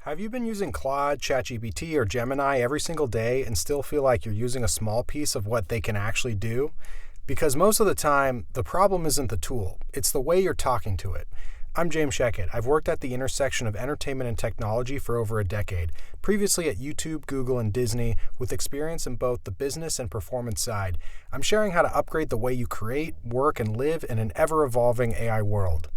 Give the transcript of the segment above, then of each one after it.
Have you been using Claude, ChatGPT, or Gemini every single day and still feel like you're using a small piece of what they can actually do? Because most of the time, the problem isn't the tool, it's the way you're talking to it. I'm James Sheckett. I've worked at the intersection of entertainment and technology for over a decade, previously at YouTube, Google, and Disney, with experience in both the business and performance side. I'm sharing how to upgrade the way you create, work, and live in an ever-evolving AI world.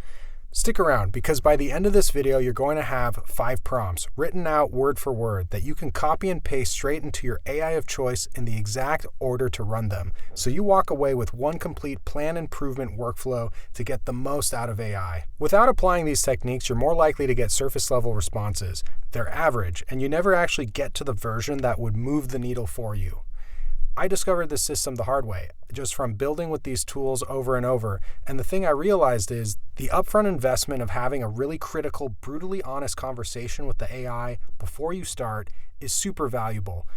Stick around, because by the end of this video, you're going to have 5 prompts written out word for word that you can copy and paste straight into your AI of choice in the exact order to run them. So you walk away with one complete plan improvement workflow to get the most out of AI. Without applying these techniques, you're more likely to get surface level responses. They're average, and you never actually get to the version that would move the needle for you. I discovered this system the hard way, just from building with these tools over and over, and the thing I realized is the upfront investment of having a really critical, brutally honest conversation with the AI before you start is super valuable.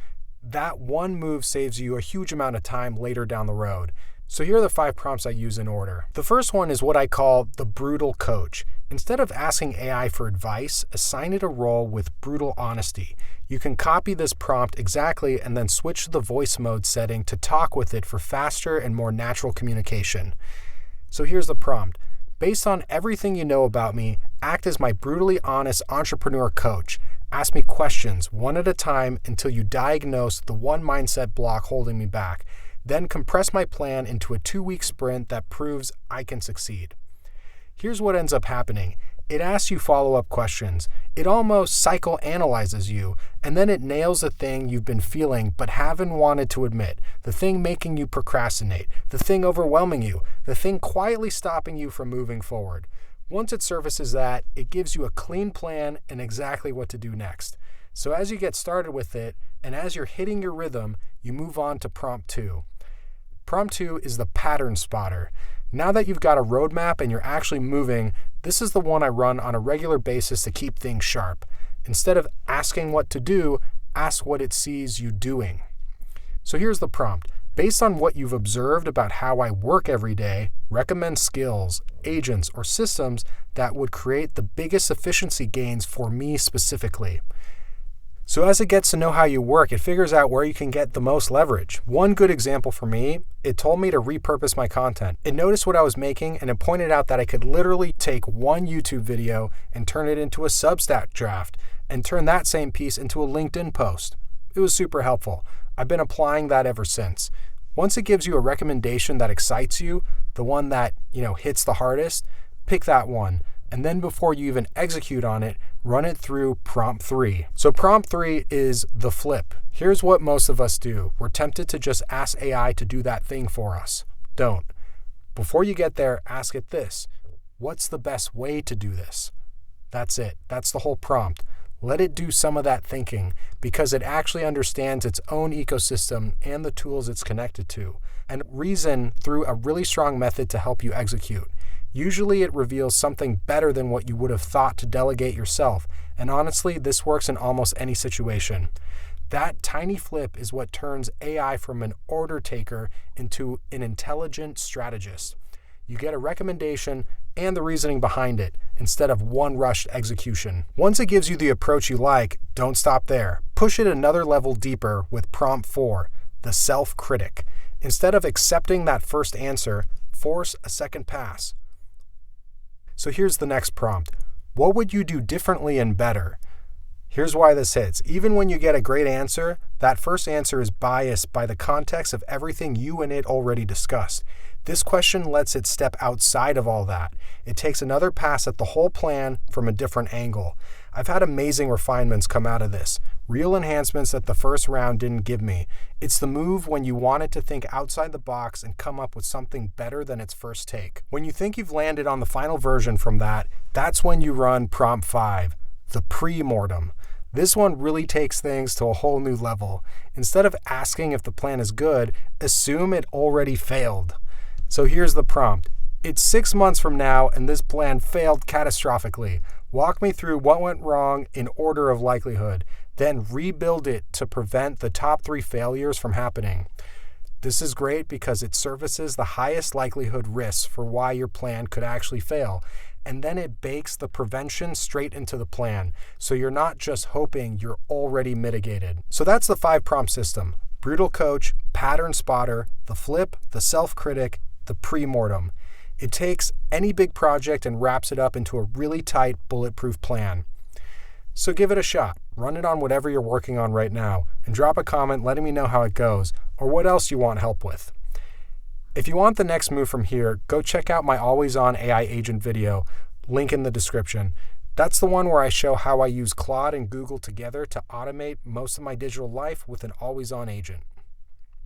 That one move saves you a huge amount of time later down the road. So here are the 5 prompts I use in order. The first one is what I call the brutal coach. Instead of asking AI for advice, assign it a role with brutal honesty. You can copy this prompt exactly and then switch to the voice mode setting to talk with it for faster and more natural communication. So here's the prompt. Based on everything you know about me, act as my brutally honest entrepreneur coach. Ask me questions one at a time until you diagnose the one mindset block holding me back. Then compress my plan into a 2-week sprint that proves I can succeed. Here's what ends up happening. It asks you follow-up questions. It almost psychoanalyzes you, and then it nails the thing you've been feeling but haven't wanted to admit, the thing making you procrastinate, the thing overwhelming you, the thing quietly stopping you from moving forward. Once it surfaces that, it gives you a clean plan and exactly what to do next. So as you get started with it, and as you're hitting your rhythm, you move on to prompt 2. Prompt 2 is the pattern spotter. Now that you've got a roadmap and you're actually moving, this is the one I run on a regular basis to keep things sharp. Instead of asking what to do, ask what it sees you doing. So here's the prompt. Based on what you've observed about how I work every day, recommend skills, agents, or systems that would create the biggest efficiency gains for me specifically. So as it gets to know how you work, it figures out where you can get the most leverage. One good example for me, it told me to repurpose my content. It noticed what I was making, and it pointed out that I could literally take one YouTube video and turn it into a Substack draft, and turn that same piece into a LinkedIn post. It was super helpful. I've been applying that ever since. Once it gives you a recommendation that excites you, the one that, hits the hardest, pick that one. And then before you even execute on it, run it through prompt 3. So prompt 3 is the flip. Here's what most of us do. We're tempted to just ask AI to do that thing for us. Don't. Before you get there, ask it this. What's the best way to do this? That's it. That's the whole prompt. Let it do some of that thinking because it actually understands its own ecosystem and the tools it's connected to, and reason through a really strong method to help you execute. Usually it reveals something better than what you would have thought to delegate yourself, and honestly, this works in almost any situation. That tiny flip is what turns AI from an order taker into an intelligent strategist. You get a recommendation and the reasoning behind it, instead of one rushed execution. Once it gives you the approach you like, don't stop there. Push it another level deeper with prompt 4, the self-critic. Instead of accepting that first answer, force a second pass. So here's the next prompt. What would you do differently and better? Here's why this hits. Even when you get a great answer, that first answer is biased by the context of everything you and it already discussed. This question lets it step outside of all that. It takes another pass at the whole plan from a different angle. I've had amazing refinements come out of this. Real enhancements that the first round didn't give me. It's the move when you want it to think outside the box and come up with something better than its first take. When you think you've landed on the final version from that, that's when you run prompt 5, the Pre Mortem. This one really takes things to a whole new level. Instead of asking if the plan is good, assume it already failed. So here's the prompt. It's 6 months from now and this plan failed catastrophically. Walk me through what went wrong in order of likelihood. Then rebuild it to prevent the top 3 failures from happening. This is great because it surfaces the highest likelihood risks for why your plan could actually fail. and then it bakes the prevention straight into the plan, so you're not just hoping, you're already mitigated. So that's the 5-prompt system: brutal coach, pattern spotter, the flip, the self-critic, the pre mortem. It takes any big project and wraps it up into a really tight, bulletproof plan. So give it a shot. Run it on whatever you're working on right now, and drop a comment letting me know how it goes, or what else you want help with. If you want the next move from here, go check out my Always On AI Agent video, link in the description. That's the one where I show how I use Claude and Google together to automate most of my digital life with an Always On agent.